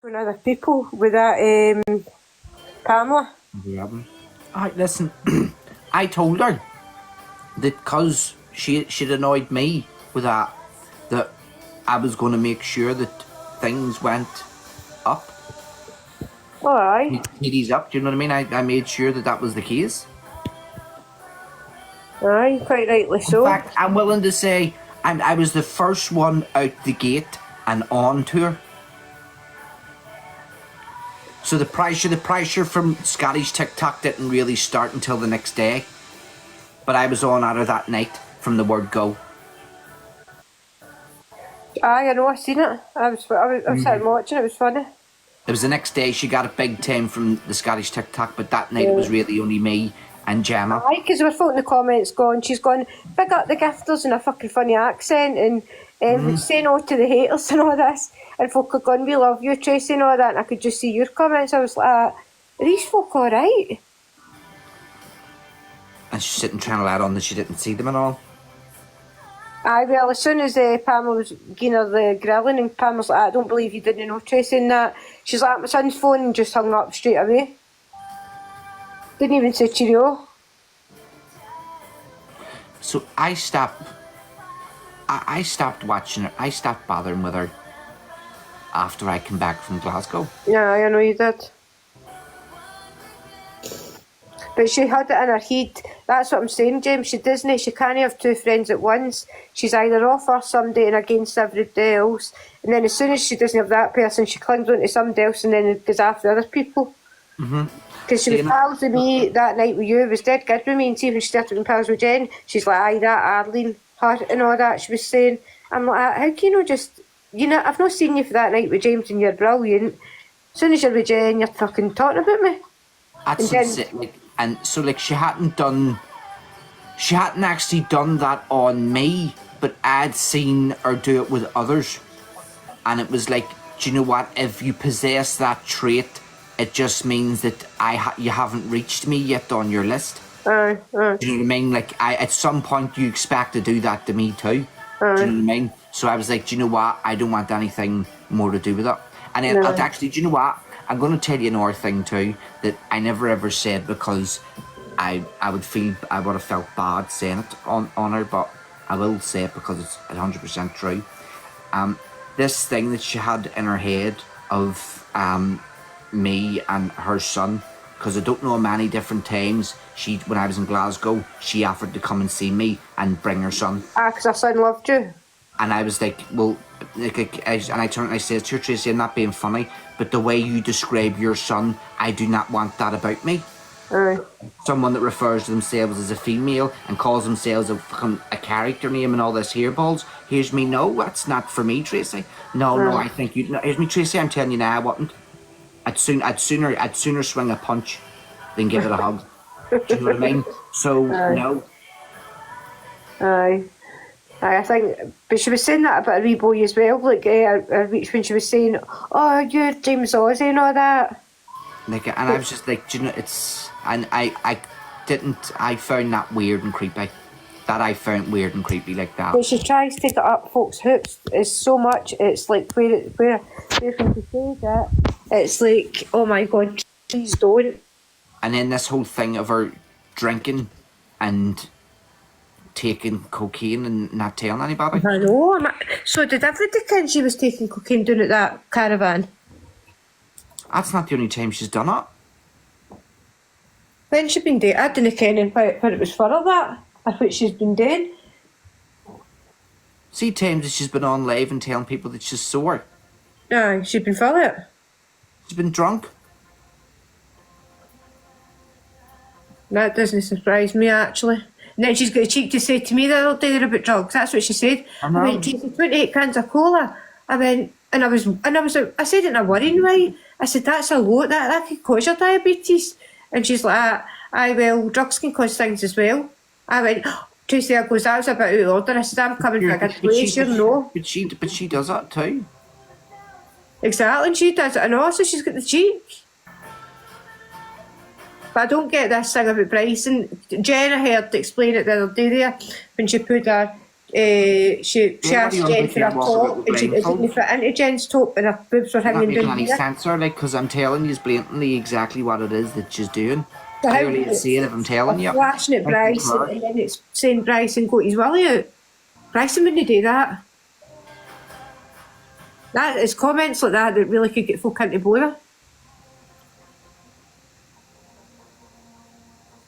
When other people with that Pamela. Listen, I told her that because she'd annoyed me with that I was going to make sure that things went up. Oh, aye. He's up, do you know what I mean? I made sure that was the case. Aye, quite rightly so. In fact, I'm willing to say I was the first one out the gate and on tour. So the pressure from Scottish TikTok didn't really start until the next day. But I was on at her that night from the word go. Aye, I know, I seen it. I was sitting watching, it was funny. It was the next day she got a big time from the Scottish TikTok, but that night it was really only me and Gemma. Aye, because we're folk in the comments she's gone, big up the gifters in a fucking funny accent and say no to the haters and all this. And folk are going, we love you, Tracy, and all that. And I could just see your comments. I was like, are these folk alright? And she's sitting trying to let on that she didn't see them at all. Aye, well, as soon as Pamela was giving her the grilling, and Pamela's like, I don't believe you didn't know Tracy and that. She's like, my son's phone, and just hung up straight away. Didn't even say cheerio. So I stopped watching her. I stopped bothering with her after I came back from Glasgow. Yeah, I know you did. But she had it in her head. That's what I'm saying, James. She doesn't. She can't have two friends at once. She's either off for somebody and against everybody else. And then as soon as she doesn't have that person, she clings on to somebody else and then goes after other people. Because she was pals with me that night with you. Was dead good with me. And see when she started being pals with Jen, she's like, aye, that Arlene, her and all that. She was saying, I'm like, how can you just... I've not seen you for that night with James and you're brilliant. As soon as you're with Jen, you're fucking talking about me. That's it. And so, she hadn't actually done that on me, but I'd seen her do it with others. And it was like, do you know what? If you possess that trait, it just means that you haven't reached me yet on your list. Do you know what I mean? At some point, you expect to do that to me too. Do you know what I mean? So I was like, do you know what? I don't want anything more to do with it. And then actually, do you know what? I'm going to tell you another thing too that I never ever said because I would have felt bad saying it on her, but I will say it because it's 100% true. This thing that she had in her head of me and her son, because I don't know how many different times when I was in Glasgow, she offered to come and see me and bring her son. Because her son loved you. And I was like, well, and I turned and I said, sure, Tracy, I'm not being funny, but the way you describe your son, I do not want that about me. Someone that refers to themselves as a female and calls themselves a character name and all this hairballs. Here's me, no, that's not for me, Tracy. No, I think you. No, here's me, Tracy. I'm telling you now, I wouldn't. I'd sooner swing a punch than give it a hug. Do you know what I mean? So no. Aye, I think, but she was saying that about a wee boy as well. When she was saying, "Oh, you're James Ozzy" and all that. And I was just like, do you know, it's, and I found that weird and creepy. That I found weird and creepy like that. But she tries to get up folks' hoops. It's so much. It's like where when she says that, it's like, oh my god, please don't. And then this whole thing of her drinking and taking cocaine and not telling anybody. I know. So did everybody think she was taking cocaine down at that caravan? That's not the only time she's done it. When she been dating, I didn't ken when it was for her that. I thought she's been dead. See times that she's been on live and telling people that she's sore. Aye, she's been for it. She's been drunk. That doesn't surprise me, actually. And then she's got a cheek to say to me the other day about drugs. That's what she said. I went, 28 cans of cola. I said it in a worrying way. I said, that's a lot. That could cause your diabetes. And she's like, aye, well, drugs can cause things as well. I went, Tracy, I goes, that was a bit out of order. I said, I'm coming for a good place, no. But she does that too. Exactly, and she does it, and also she's got the cheek. But I don't get this thing about Bryson. Jenna heard to explain it the other day there when she put her she asked Jen for a top and she didn't fit into Jen's top and her boobs were Not hanging making down any here. sense, or like, because I'm telling you blatantly exactly what it is that she's doing. So how Clearly, can it's saying if I'm telling you. flashing at Bryson and then it's saying Bryson got his willy out. Bryson wouldn't do that. That is comments like that really could get folk into bother.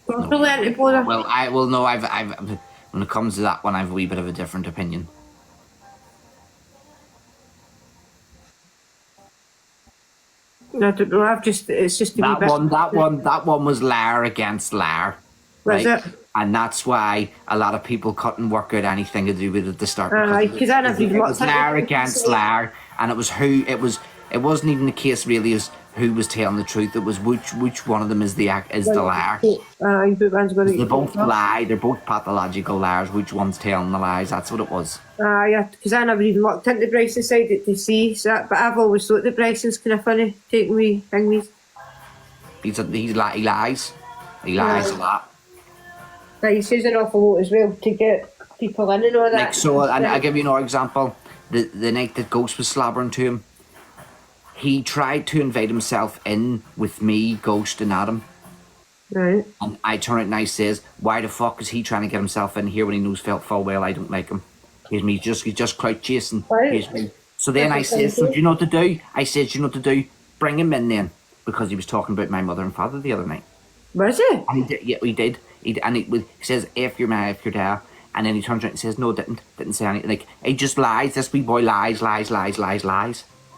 Properly into bother. Well, I will know. I've when it comes to that one, I've a wee bit of a different opinion. I don't know. It's just a wee That bit. that one was Lar against Lar, Was right? it? And that's why a lot of people couldn't work out anything to do with it at the start. Because I never even It looked was at Lar it. against Lar, and it was who it was. It wasn't even the case really as who was telling the truth. It was which one of them is the liar. They both lie. They're both pathological liars. Which one's telling the lies? That's what it was. Yeah, because I never even looked into Bryson's side to see that, but I've always thought that Bryson's kind of funny, taking me thingies. He lies. He lies a lot. Like, he says an awful lot as well to get people in and all that. Like so, and I'll give you another example. The night that Ghost was slobbering to him, he tried to invite himself in with me, Ghost, and Adam. Right. And I turn it and I says, why the fuck is he trying to get himself in here when he knows full well I don't like him? He's just crowd chasing. Right. So then I says, so do you know what to do? I said, do you know what to do? Bring him in then. Because he was talking about my mother and father the other night. Was it? And he did, yeah, he did. He says, if your ma, if your dad. And then he turns around and says, no, didn't say anything. Like, he just lies. This wee boy lies.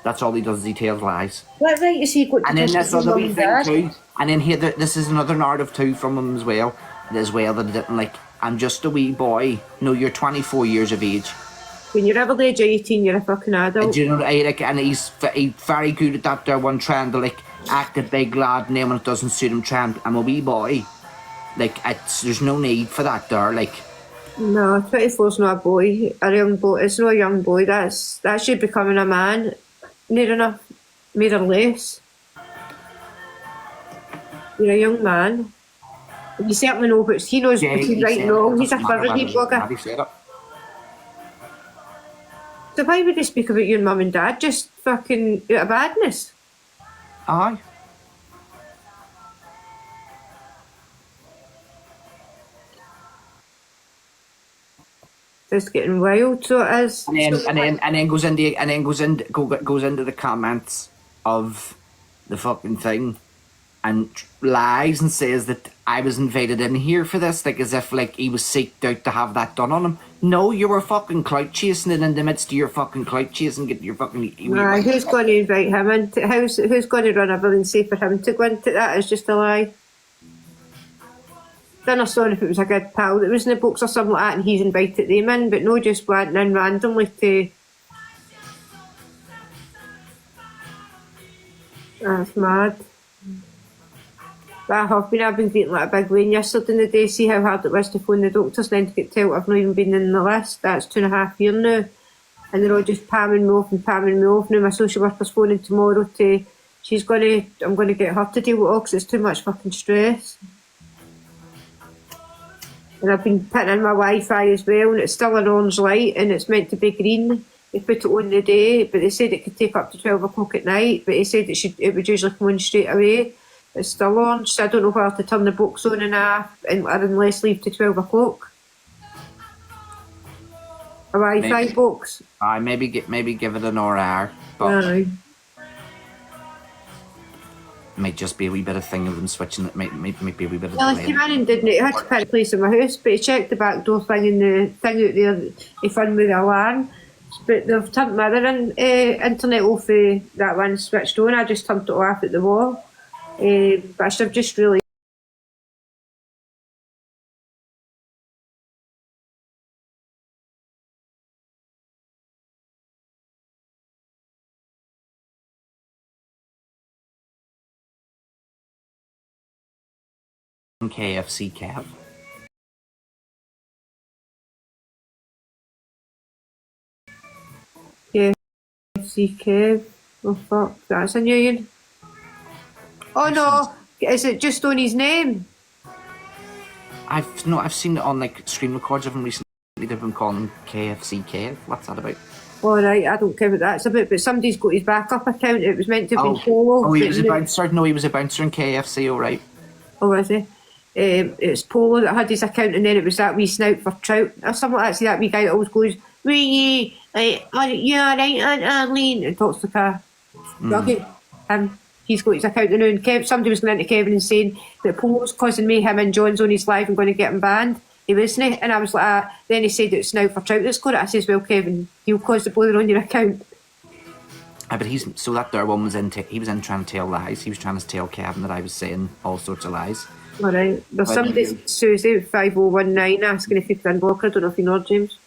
That's all he does is he tells lies. What right you see what And then this other wee thing dad? too. And then here, this is another narrative too from him as well that he didn't like. I'm just a wee boy. No, you're 24 years of age. When you're ever the age of 18, you're a fucking adult. And do you know, and he's very good at that there one, trying to like act a big lad, and then when it doesn't suit him, I'm a wee boy. Like, there's no need for that there, like. No, 24's not a boy, a young boy. It's not a young boy. That should becoming a man. Near enough, more or less. You're a young man. And you certainly know, but he knows between right and wrong. He's a thoroughly blogger. So why would they speak about your mum and dad? Just fucking out of badness. Aye. It's getting wild, so it is. And then goes into the comments of the fucking thing, and lies and says that I was invited in here for this, like as if like he was seeked out to have that done on him. No, you were fucking clout chasing, and in the midst of your fucking clout chasing, get your fucking. Who's going to invite him into? Who's going to run everything safe for him to go into? That is just a lie. Then I saw if it was a good pal that was in the books or something like that and he's invited them in, but no just went in randomly to... That's mad. But I've been getting like a big rain yesterday in the day, see how hard it was to phone the doctors and then to get told I've not even been in the list. That's 2.5 years now. And they're all just palming me off. Now my social worker's phoning tomorrow to... I'm going to get her to deal with it because it's too much fucking stress. And I've been putting in my Wi-Fi as well, and it's still an orange light, and it's meant to be green. They put it on the day, but they said it could take up to 12 o'clock at night, but they said it would usually come on straight away. It's still orange, so I don't know where to turn the box on and off, unless leave to 12 o'clock. A Wi-Fi box. Aye, maybe give it an hour, but... Aye. Might just be a wee bit of thing of them switching it, might be a wee bit of Well, he came in and didn't he had to put a place in my house, but he checked the back door thing and the thing out there, he found with the alarm. But they've turned my other internet off, that one switched on, I just turned it off at the wall. But I should have just really KFC cab. CK. Oh fuck, that's a new one. Oh no, is it just on his name? I've seen it on like screen records of him recently. He'd have been calling KFC Kev. What's that about? Alright, I don't care what that's about, but somebody's got his backup account. It was meant to have been Polo. Oh, he was a but- bouncer. No, he was a bouncer in KFC. All right. Oh, was he? It's Polo that had his account, and then it was that wee snout for Trout or something like that. See that wee guy that always goes, "Wee, yeah, right, Aunt Arlene," and talks to car. Okay, he's got his account now, and somebody was going into Kevin and saying that Polo's causing mayhem and John's on his live and going to get him banned. He wasn't, and I was like, then he said it's now for Trout that's got it. I says, well, Kevin, he'll cause the bother on your account. But so that there one was he was in trying to tell lies. He was trying to tell Kevin that I was saying all sorts of lies. All right, there's somebody, Susie 5019, asking if you can block her. I don't know if you know her, James.